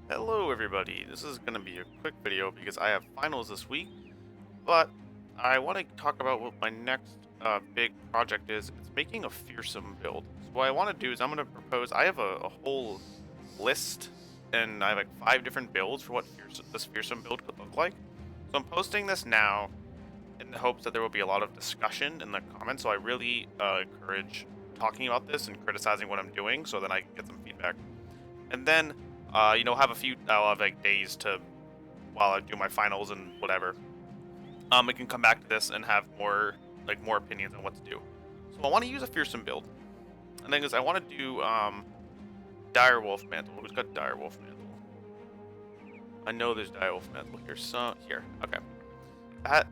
Hello everybody, this is going to be a quick video because I have finals this week, but I want to talk about what my next big project is. It's making a fearsome build. So what I want to do is I'm going to propose, I have a whole list and I have like 5 different builds for what this fearsome build could look like. So I'm posting this now in the hopes that there will be a lot of discussion in the comments, so I really encourage talking about this and criticizing what I'm doing so that I can get some feedback. And then, I'll have like days to, while I do my finals and whatever, I can come back to this and have more opinions on what to do. So I want to use a fearsome build. And then, I want to do, dire wolf mantle. Who's got dire wolf mantle? I know there's dire wolf mantle here. So, here. Okay. That,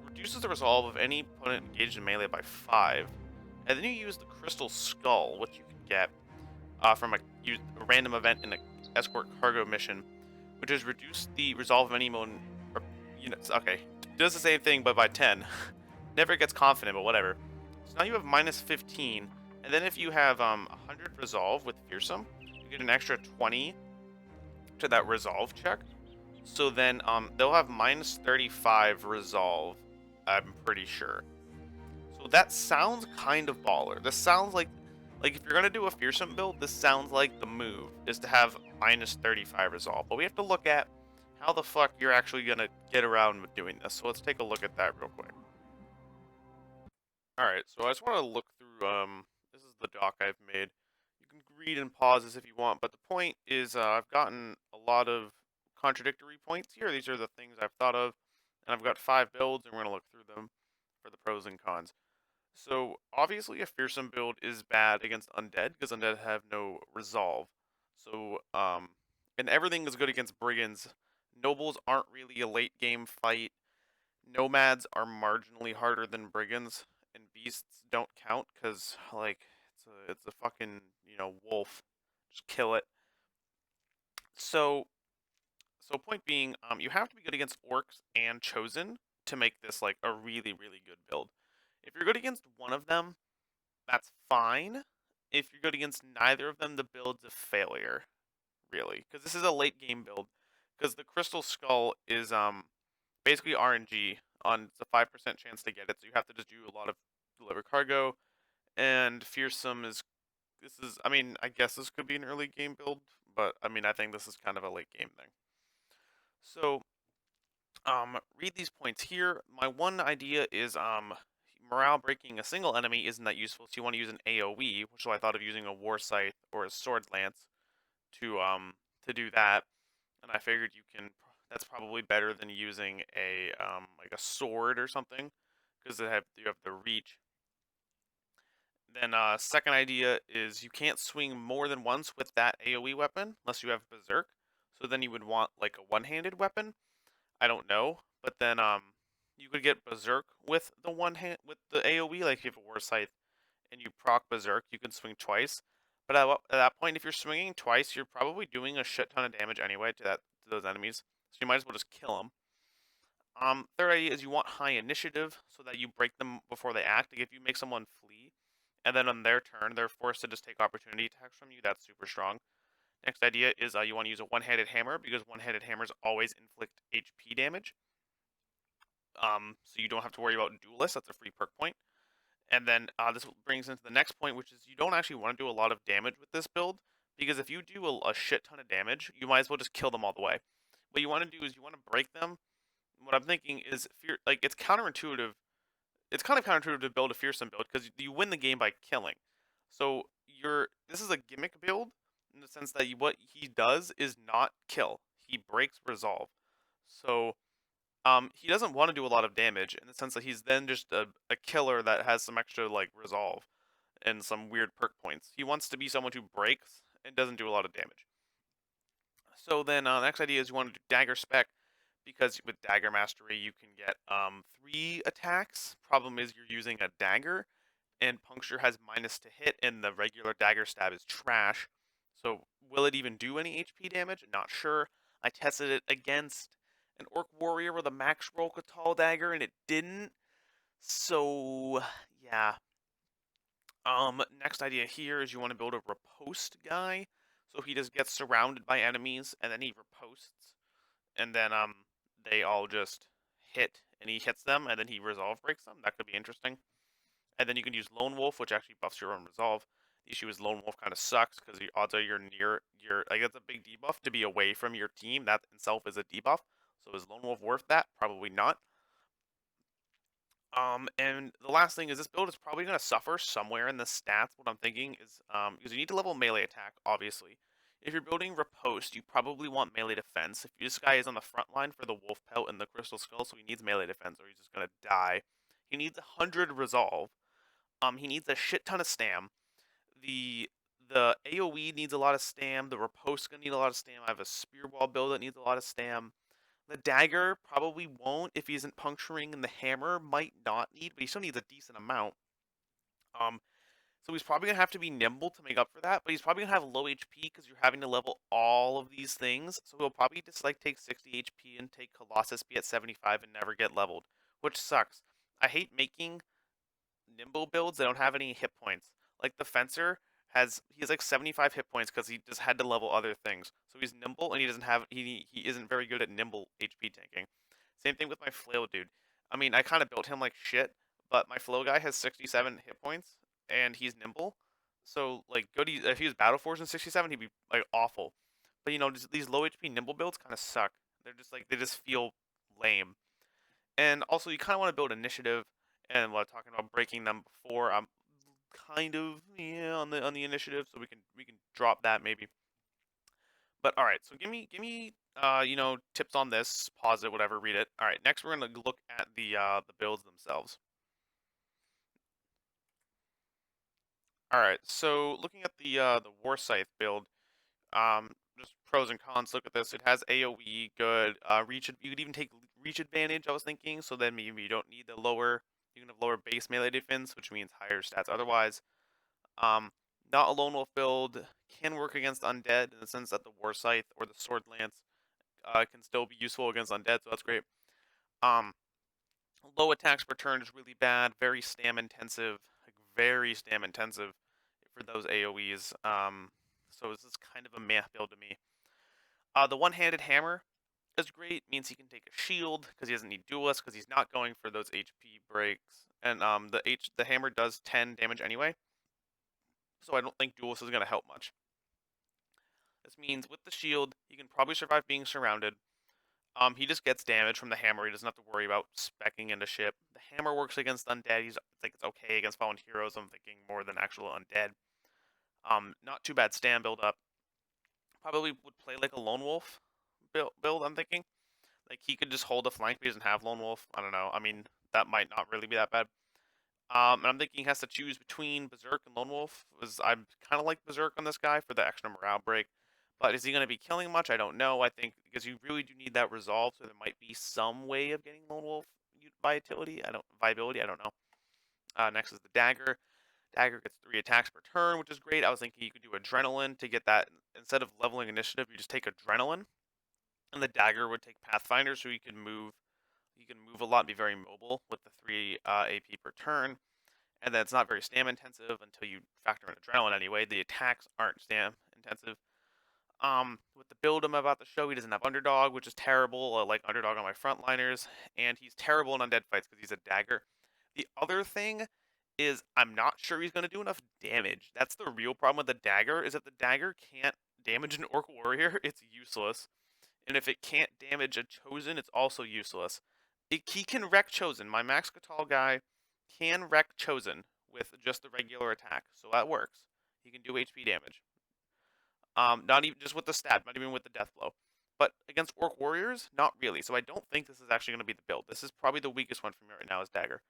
reduces the resolve of any opponent engaged in melee by 5. And then you use the crystal skull, which you can get, from a random event in a escort cargo mission, which has reduced the resolve of any units. Okay, does the same thing but by 10. Never gets confident, but whatever. So now you have minus 15, and then if you have 100 resolve with fearsome, you get an extra 20 to that resolve check. So then they'll have minus 35 resolve. I'm pretty sure. So that sounds kind of baller. This sounds like if you're gonna do a fearsome build, this sounds like the move is to have minus 35 resolve. But we have to look at how the fuck you're actually gonna get around with doing this. So let's take a look at that real quick. Alright, so I just wanna look through this is the doc I've made. You can read and pause this if you want, but the point is I've gotten a lot of contradictory points here. These are the things I've thought of, and I've got 5 builds and we're gonna look through them for the pros and cons. So obviously a fearsome build is bad against undead because undead have no resolve. So and everything is good against brigands. Nobles aren't really a late game fight. Nomads are marginally harder than brigands, and beasts don't count because like it's a fucking wolf. Just kill it. So point being, you have to be good against orcs and chosen to make this like a really good build. If you're good against one of them, that's fine. If you're good against neither of them, the build's a failure, really, because this is a late game build. Because the Crystal Skull is basically RNG on it's a 5% chance to get it, so you have to just do a lot of deliver cargo. And Fearsome is I mean I guess this could be an early game build, but I mean I think this is kind of a late game thing. So read these points here. My one idea is morale breaking a single enemy isn't that useful, so you want to use an AoE, which I thought of using a war scythe or a sword lance to do that. And I figured that's probably better than using a like a sword or something, because you have the reach. Then second idea is you can't swing more than once with that AoE weapon unless you have Berserk. So then you would want like a one-handed weapon. I don't know, but then you could get Berserk with the with the AoE, like if you have a War Scythe and you proc Berserk, you can swing twice. But at that point, if you're swinging twice, you're probably doing a shit ton of damage anyway to those enemies. So you might as well just kill them. Third idea is you want high initiative so that you break them before they act. Like if you make someone flee, and then on their turn they're forced to just take opportunity attacks from you, that's super strong. Next idea is you want to use a one-handed hammer because one-handed hammers always inflict HP damage. So you don't have to worry about duelists. That's a free perk point. And then this brings into the next point, which is you don't actually want to do a lot of damage with this build because if you do a shit ton of damage, you might as well just kill them all the way. What you want to do is you want to break them. What I'm thinking is it's counterintuitive. It's kind of counterintuitive to build a fearsome build because you win the game by killing. So this is a gimmick build in the sense that what he does is not kill. He breaks resolve. So he doesn't want to do a lot of damage in the sense that he's then just a killer that has some extra like resolve and some weird perk points. He wants to be someone who breaks and doesn't do a lot of damage. So then the next idea is you want to do dagger spec because with dagger mastery you can get 3 attacks. Problem is you're using a dagger and puncture has minus to hit and the regular dagger stab is trash. So will it even do any HP damage? Not sure. I tested it against an orc warrior with a max roll Catal dagger and it didn't. So yeah. Next idea here is you want to build a riposte guy. So he just gets surrounded by enemies, and then he riposts, and then they all just hit, and he hits them, and then he resolve breaks them. That could be interesting. And then you can use Lone Wolf, which actually buffs your own resolve. The issue is Lone Wolf kind of sucks because the odds are you're near your like that's a big debuff to be away from your team. That itself is a debuff. So is Lone Wolf worth that? Probably not. And the last thing is this build is probably going to suffer somewhere in the stats. What I'm thinking is, because you need to level melee attack, obviously. If you're building Riposte, you probably want melee defense. If this guy is on the front line for the Wolf Pelt and the Crystal Skull, so he needs melee defense or he's just going to die. He needs 100 resolve. He needs a shit ton of stam. The the AoE needs a lot of stam. The Riposte gonna need a lot of stam. I have a Spear Wall build that needs a lot of stam. The dagger probably won't if he isn't puncturing, and the hammer might not need, but he still needs a decent amount. Um, so he's probably gonna have to be nimble to make up for that, but he's probably gonna have low HP because you're having to level all of these things. So he'll probably just like take 60 HP and take Colossus be at 75 and never get leveled, which sucks. I hate making nimble builds that don't have any hit points. Like the fencer he has like 75 hit points because he just had to level other things. So he's nimble and he isn't very good at nimble HP tanking. Same thing with my flail dude. I mean, I kind of built him like shit, but my flow guy has 67 hit points and he's nimble. So like if he was battle force in 67, he'd be like awful. But these low HP nimble builds kind of suck. They just feel lame. And also, you kind of want to build initiative. And while talking about breaking them before, I'm kind of on the initiative, so we can drop that maybe. But all right, so give me tips on this. Pause it, whatever, read it. All right, next we're gonna look at the builds themselves. All right, so looking at the War Scythe build, just pros and cons. Look at this. It has AOE, good. Reach. You could even take reach advantage. I was thinking. So then maybe you don't need the lower. You can have lower base melee defense, which means higher stats. Otherwise, um, not a lone wolf build can work against undead in the sense that the war scythe or the sword lance can still be useful against undead. So that's great. Um, low attacks per turn is really bad. Very stam intensive. Like very stam intensive for those AOE's. So this is kind of a meh build to me. The one-handed hammer is great. Means he can take a shield because he doesn't need duelist because he's not going for those HP breaks. And the hammer does 10 damage anyway, so I don't think duelist is gonna help much. This means with the shield, he can probably survive being surrounded. He just gets damage from the hammer. He doesn't have to worry about specking into ship. The hammer works against undead. It's okay against fallen heroes. I'm thinking more than actual undead. Not too bad stand build up. Probably would play like a lone wolf build. I'm thinking. Like he could just hold a flank, but he doesn't have lone wolf. I don't know. I mean, that might not really be that bad. And I'm thinking he has to choose between Berserk and Lone Wolf. I'm kind of like Berserk on this guy for the extra morale break. But is he going to be killing much? I don't know. I think because you really do need that resolve, so there might be some way of getting Lone Wolf viability. I don't know. Next is the dagger. Dagger gets 3 attacks per turn, which is great. I was thinking you could do adrenaline to get that instead of leveling initiative. You just take adrenaline, and the dagger would take Pathfinder, so you can move. You can move a lot, and be very mobile with the 3 AP per turn. And then it's not very stam intensive until you factor in adrenaline anyway. The attacks aren't stam intensive. With the build I'm about to show, he doesn't have underdog, which is terrible. I like underdog on my frontliners, and he's terrible in undead fights because he's a dagger. The other thing is I'm not sure he's going to do enough damage. That's the real problem with the dagger, is that the dagger can't damage an orc warrior. It's useless. And if it can't damage a chosen, it's also useless. He can wreck chosen. My Max Catal guy can wreck chosen with just the regular attack, so that works. He can do HP damage. Not even just with the stab, not even with the death blow. But against orc warriors, not really. So I don't think this is actually going to be the build. This is probably the weakest one for me right now is dagger.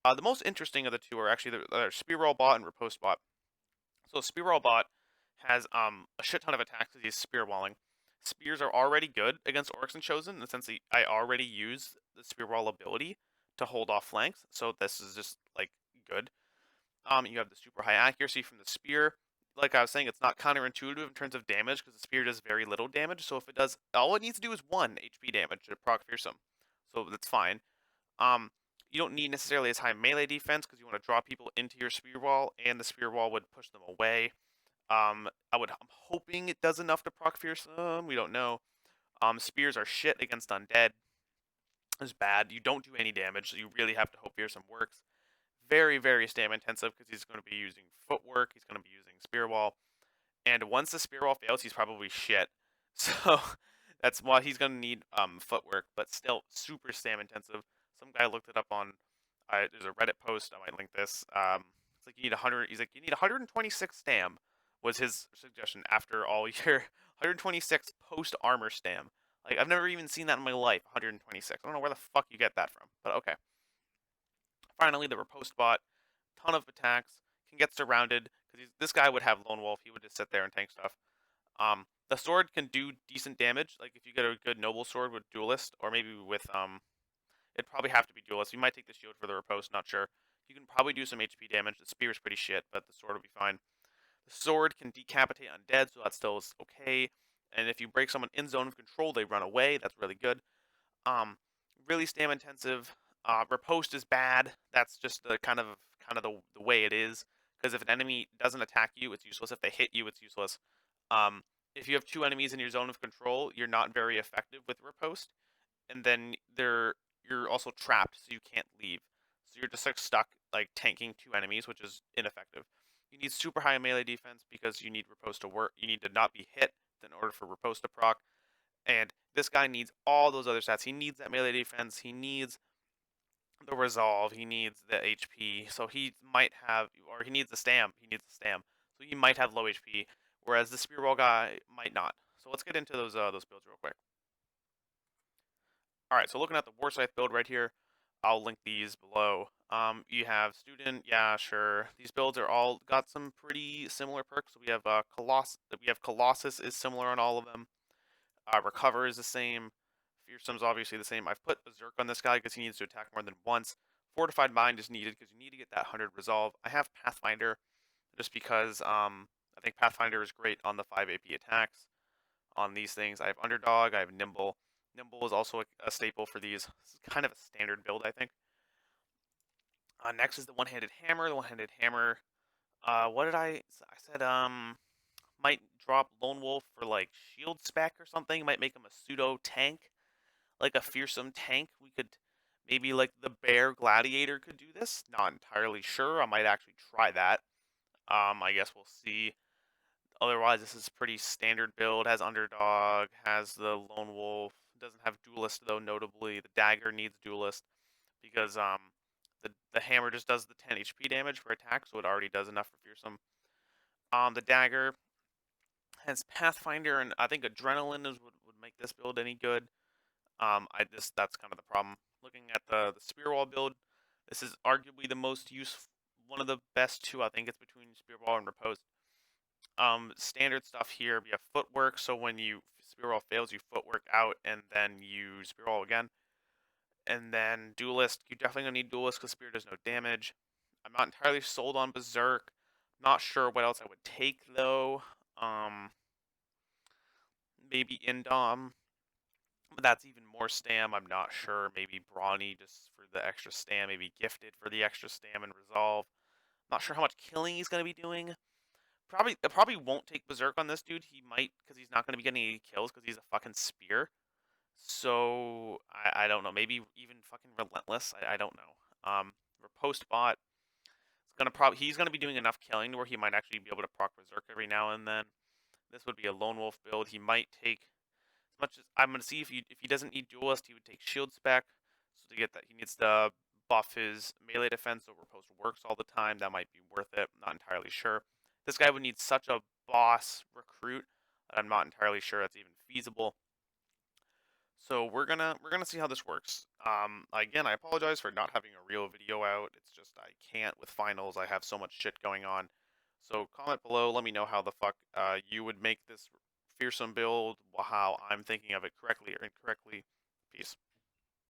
The most interesting of the two are actually the spear roll bot and riposte bot. So spear roll bot has a shit ton of attacks because he's spear walling. Spears are already good against orcs and chosen in the sense that I already use the spear wall ability to hold off flanks, so this is just like good. You have the super high accuracy from the spear. Like I was saying, it's not counterintuitive in terms of damage because the spear does very little damage. So if it does, all it needs to do is 1 HP damage to proc Fearsome, so that's fine. You don't need necessarily as high melee defense because you want to draw people into your spear wall, and the spear wall would push them away. I'm hoping it does enough to proc Fearsome. We don't know. Spears are shit against undead. It's bad. You don't do any damage, so you really have to hope Fearsome works. Very, very stamina intensive because he's going to be using footwork. He's going to be using spear wall, and once the spear wall fails, he's probably shit. So that's why he's going to need footwork, but still super stamina intensive. Some guy looked it up on. There's a Reddit post. I might link this. It's like you need 100. He's like you need 126 stam. Was his suggestion after all your 126 post armor stam. Like I've never even seen that in my life. 126. I don't know where the fuck you get that from, but okay. Finally, the riposte bot, ton of attacks, can get surrounded because this guy would have lone wolf. He would just sit there and tank stuff. The sword can do decent damage. Like if you get a good noble sword with duelist, or maybe with it'd probably have to be duelist. You might take the shield for the riposte. Not sure. You can probably do some HP damage. The spear is pretty shit, but the sword will be fine. The sword can decapitate undead, so that still is okay. And if you break someone in zone of control, they run away. That's really good. Um, really stam intensive. Riposte is bad. That's just the kind of the way it is. Because if an enemy doesn't attack you, it's useless. If they hit you, it's useless. Um, if you have two enemies in your zone of control, you're not very effective with riposte, and then you're also trapped, so you can't leave. So you're just like stuck like tanking two enemies, which is ineffective. You need super high melee defense because you need riposte to work. You need to not be hit in order for riposte to proc. And this guy needs all those other stats. He needs that melee defense. He needs the resolve. He needs the HP. So he might have, or he needs the stam. He needs the stam. So he might have low HP, whereas the spear wall guy might not. So let's get into those builds real quick. All right. So looking at the war scythe build right here, I'll link these below. You have student, yeah, sure. These builds are all got some pretty similar perks. We have Colossus is similar on all of them. Recover is the same. Fearsome's obviously the same. I've put Berserk on this guy because he needs to attack more than once. Fortified Mind is needed because you need to get that 100 resolve. I have Pathfinder just because I think Pathfinder is great on the 5 AP attacks on these things. I have Underdog, I have Nimble. Nimble is also a staple for these. This is kind of a standard build, I think. Next is the One-Handed Hammer. The One-Handed Hammer, what did I said might drop Lone Wolf for like shield spec or something. Might make him a pseudo tank, like a fearsome tank. We could maybe like the Bear Gladiator could do this. Not entirely sure. I might actually try that. I guess we'll see. Otherwise, this is pretty standard build. Has Underdog, has the Lone Wolf. Doesn't have Duelist though. Notably, the Dagger needs Duelist because the hammer just does the 10 HP damage for attack, so it already does enough for fearsome. The Dagger has Pathfinder, and I think Adrenaline would make this build any good. That's kind of the problem. Looking at the spear wall build, this is arguably the most useful, one of the best two. I think it's between spear wall and riposte. Standard stuff here. We have footwork, so when you spear wall fails, you footwork out, and then you spear wall again. And then duelist, you definitely gonna need duelist because spear does no damage. I'm not entirely sold on berserk. Not sure what else I would take though. Maybe Indom, but that's even more stam. I'm not sure. Maybe Brawny just for the extra stam. Maybe Gifted for the extra stam and resolve. Not sure how much killing he's gonna be doing. I probably won't take Berserk on this dude. He might because he's not gonna be getting any kills because he's a fucking spear. So I don't know. Maybe even fucking relentless. I don't know. Riposte bot. He's gonna be doing enough killing to where he might actually be able to proc Berserk every now and then. This would be a lone wolf build. He might take as much as I'm gonna see if he doesn't need duelist, he would take shield spec. So to get that, he needs to buff his melee defense so riposte works all the time. That might be worth it. I'm not entirely sure. This guy would need such a boss recruit that I'm not entirely sure that's even feasible. So we're gonna see how this works. Again, I apologize for not having a real video out. It's just I can't with finals. I have so much shit going on. So comment below. Let me know how the fuck you would make this fearsome build, how I'm thinking of it correctly or incorrectly. Peace.